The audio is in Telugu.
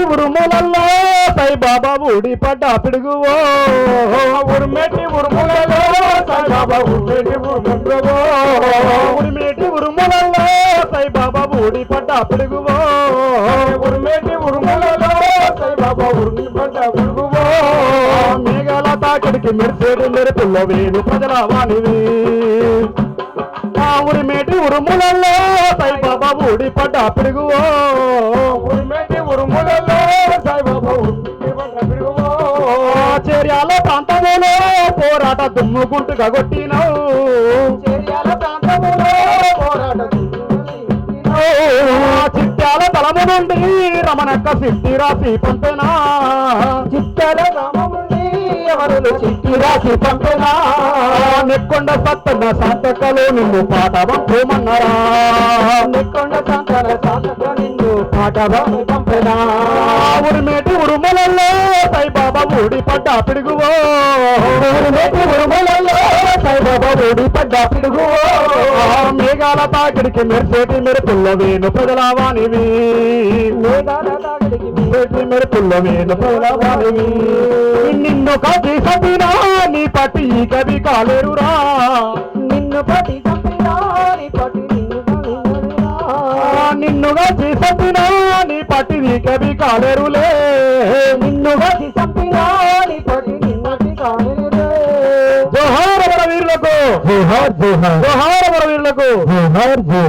ఉరిమేటి ఉరుములల్లో సాయిబాబా ఊడి పడ్డ పిడుగువో ఉరిమేటి ఉరుములలో సాయిబాబా ఊడి ఉరుములో ఉరిమేటి ఉరుములల్లో సాయిబాబా ఊడి పడ్డ పిడుగువో ఉరిమేటి ఉరుములలో సాయిబాబా ఊడి పడ్డ పిడుగువో మేఘాల తాకిడికి మెరిసేడు మెరుపుల్లో వేణు ప్రజల వాణివి ఉరిమేటి ఉరుములలో సాయిబాబా ఊడి పడ్డ పిడుగువో ఉరిమేటి ఉరుములలో సాయిబాబా ఊడి పడ్డ పిడుగువో చేర్యాల ప్రాంతములో పోరాట దుమ్ముగుంటుగా కొట్టినావు చేర్యాల ప్రాంతములో పోరాట చిట్యాల తలము నుండి రమణక్క సిట్టి రాసి పంపెనా చిట్యాల గ్రామం నుండి ఎవరు చిట్టి రాసి పంపెనా నెక్కొండ సత్తన్న సాంతకలో నిన్ను పాట పంపమన్నారా నెక్కొండ సాంతల సాంతక నిన్ను పాట పంపెనా ఉరిమేటి ఉరుములలో సాయిబాబా ఊడి పడ్డ పిడుగువో ఉరిమేటి ఉరుములలో సాయిబాబా ఊడి పడ్డ పిడుగువో మేఘాల తాకిడికి మెరిసేటి మెరుపుల్లో వేణు ప్రజల వాణివి మేఘాల తాకిడికి మెరిసేటి మెరుపుల్లో వేణు ప్రజల వాణివి నిన్ను కాచి చంపినా నీ పట్టి ఈ కవి కాలేరురా నిన్ను పట్టి చంపినా నీ పట్టి నిన్నుగా చంపినా నీ పట్టి నీ కవి కాలేరులే నిన్నుగా చంపినా నీ పట్టి నిన్నటి కాలేరులే జోహార్ అమరవీరులకు జోహార్ జోహార్ జోహార్ అమరవీరులకు జోహార్ జోహార్